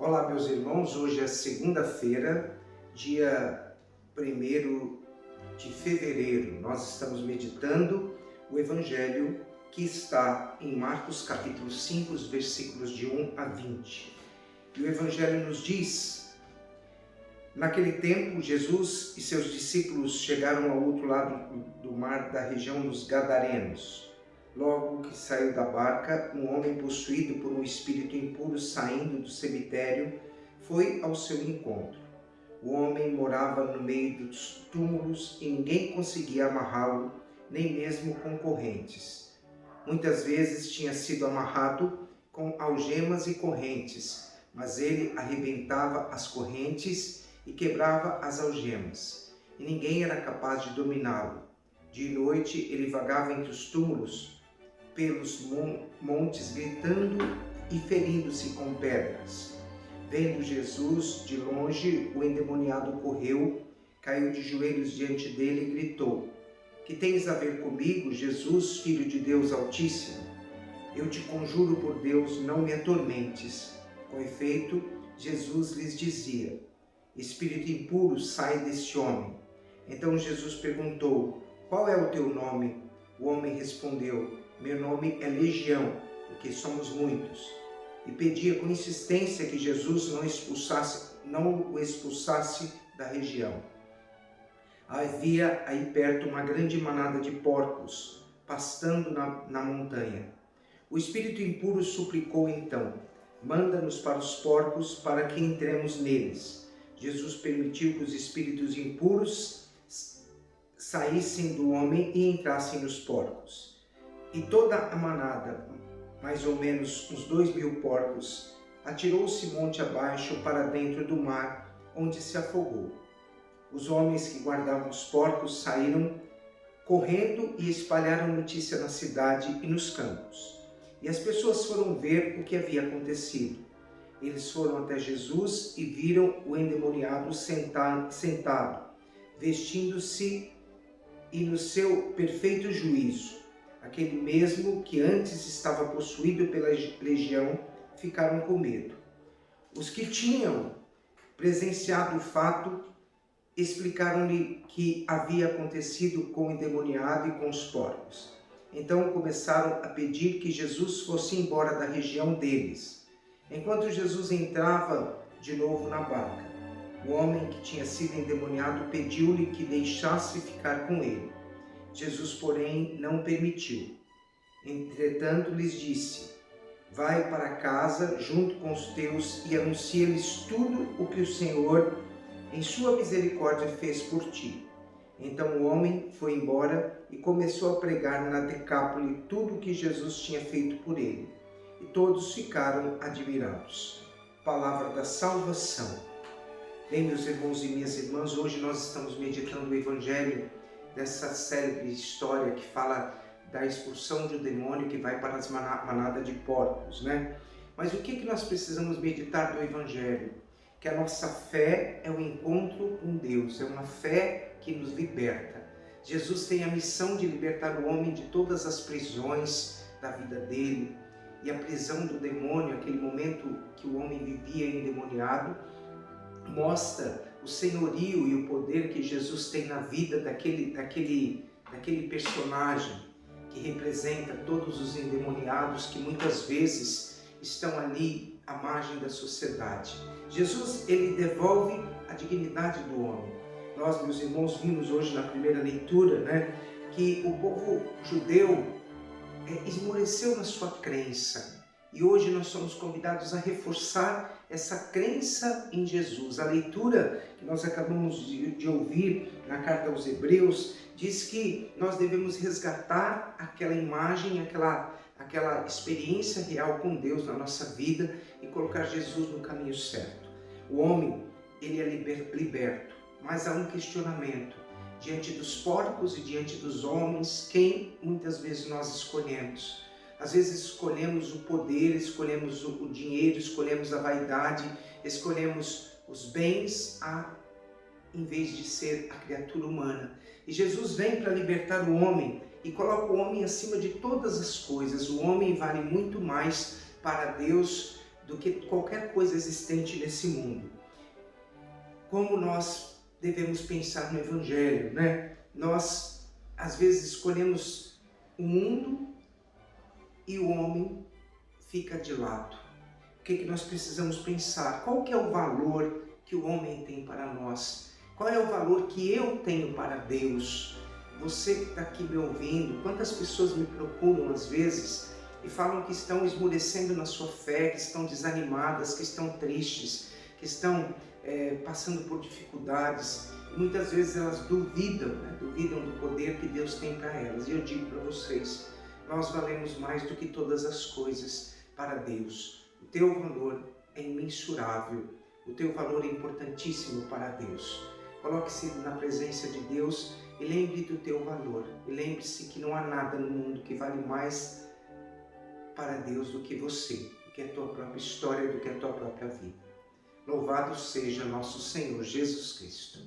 Olá, meus irmãos, hoje é segunda-feira, dia 1º de fevereiro. Nós estamos meditando o Evangelho que está em Marcos capítulo 5, os versículos de 1 a 20. E o Evangelho nos diz: naquele tempo, Jesus e seus discípulos chegaram ao outro lado do mar da região dos Gadarenos. Logo que saiu da barca, um homem possuído por um espírito impuro, saindo do cemitério, foi ao seu encontro. O homem morava no meio dos túmulos e ninguém conseguia amarrá-lo, nem mesmo com correntes. Muitas vezes tinha sido amarrado com algemas e correntes, mas ele arrebentava as correntes e quebrava as algemas, e ninguém era capaz de dominá-lo. De noite ele vagava entre os túmulos, pelos montes, gritando e ferindo-se com pedras. Vendo Jesus de longe, o endemoniado correu, caiu de joelhos diante dele e gritou: "Que tens a ver comigo, Jesus, Filho de Deus Altíssimo? Eu te conjuro por Deus, não me atormentes." Com efeito, Jesus lhes dizia: "Espírito impuro, sai deste homem." Então Jesus perguntou: "Qual é o teu nome?" O homem respondeu: "Meu nome é Legião, porque somos muitos." E pedia com insistência que Jesus não o expulsasse da região. Havia aí perto uma grande manada de porcos, pastando na montanha. O espírito impuro suplicou então: "Manda-nos para os porcos, para que entremos neles." Jesus permitiu que os espíritos impuros saíssem do homem e entrassem nos porcos. E toda a manada, mais ou menos uns 2.000 porcos, atirou-se monte abaixo para dentro do mar, onde se afogou. Os homens que guardavam os porcos saíram correndo e espalharam notícia na cidade e nos campos. E as pessoas foram ver o que havia acontecido. Eles foram até Jesus e viram o endemoniado sentado, vestindo-se e no seu perfeito juízo. Aquele mesmo que antes estava possuído pela legião ficaram com medo. Os que tinham presenciado o fato explicaram-lhe que havia acontecido com o endemoniado e com os porcos. Então começaram a pedir que Jesus fosse embora da região deles. Enquanto Jesus entrava de novo na barca, o homem que tinha sido endemoniado pediu-lhe que deixasse ficar com ele. Jesus, porém, não permitiu. Entretanto, lhes disse: "Vai para casa junto com os teus e anuncia-lhes tudo o que o Senhor, em sua misericórdia, fez por ti." Então o homem foi embora e começou a pregar na Decápole tudo o que Jesus tinha feito por ele. E todos ficaram admirados. Palavra da salvação. Bem, meus irmãos e minhas irmãs, hoje nós estamos meditando o Evangelho dessa célebre história que fala da expulsão de um demônio que vai para as manadas de porcos, né? Mas o que nós precisamos meditar do Evangelho? Que a nossa fé é um encontro com Deus, é uma fé que nos liberta. Jesus tem a missão de libertar o homem de todas as prisões da vida dele, e a prisão do demônio, aquele momento que o homem vivia endemoniado, mostra o senhorio e o poder que Jesus tem na vida daquele personagem que representa todos os endemoniados que muitas vezes estão ali à margem da sociedade. Jesus, ele devolve a dignidade do homem. Nós, meus irmãos, vimos hoje na primeira leitura, né, que o povo judeu esmoreceu na sua crença. E hoje nós somos convidados a reforçar essa crença em Jesus. A leitura que nós acabamos de ouvir na carta aos Hebreus diz que nós devemos resgatar aquela imagem, aquela experiência real com Deus na nossa vida e colocar Jesus no caminho certo. O homem, ele é liberto, mas há um questionamento. Diante dos porcos e diante dos homens, quem muitas vezes nós escolhemos? Às vezes escolhemos o poder, escolhemos o dinheiro, escolhemos a vaidade, escolhemos os bens em vez de ser a criatura humana. E Jesus vem para libertar o homem e coloca o homem acima de todas as coisas. O homem vale muito mais para Deus do que qualquer coisa existente nesse mundo. Como nós devemos pensar no Evangelho, né? Nós, às vezes, escolhemos o mundo e o homem fica de lado. O que nós precisamos pensar? Qual que é o valor que o homem tem para nós? Qual é o valor que eu tenho para Deus? Você que está aqui me ouvindo, quantas pessoas me procuram às vezes e falam que estão esmorecendo na sua fé, que estão desanimadas, que estão tristes, que estão passando por dificuldades. Muitas vezes elas duvidam, né? Duvidam do poder que Deus tem para elas. E eu digo para vocês, nós valemos mais do que todas as coisas para Deus. O teu valor é imensurável, o teu valor é importantíssimo para Deus. Coloque-se na presença de Deus e lembre do teu valor. E lembre-se que não há nada no mundo que vale mais para Deus do que você, do que a tua própria história, do que a tua própria vida. Louvado seja nosso Senhor Jesus Cristo.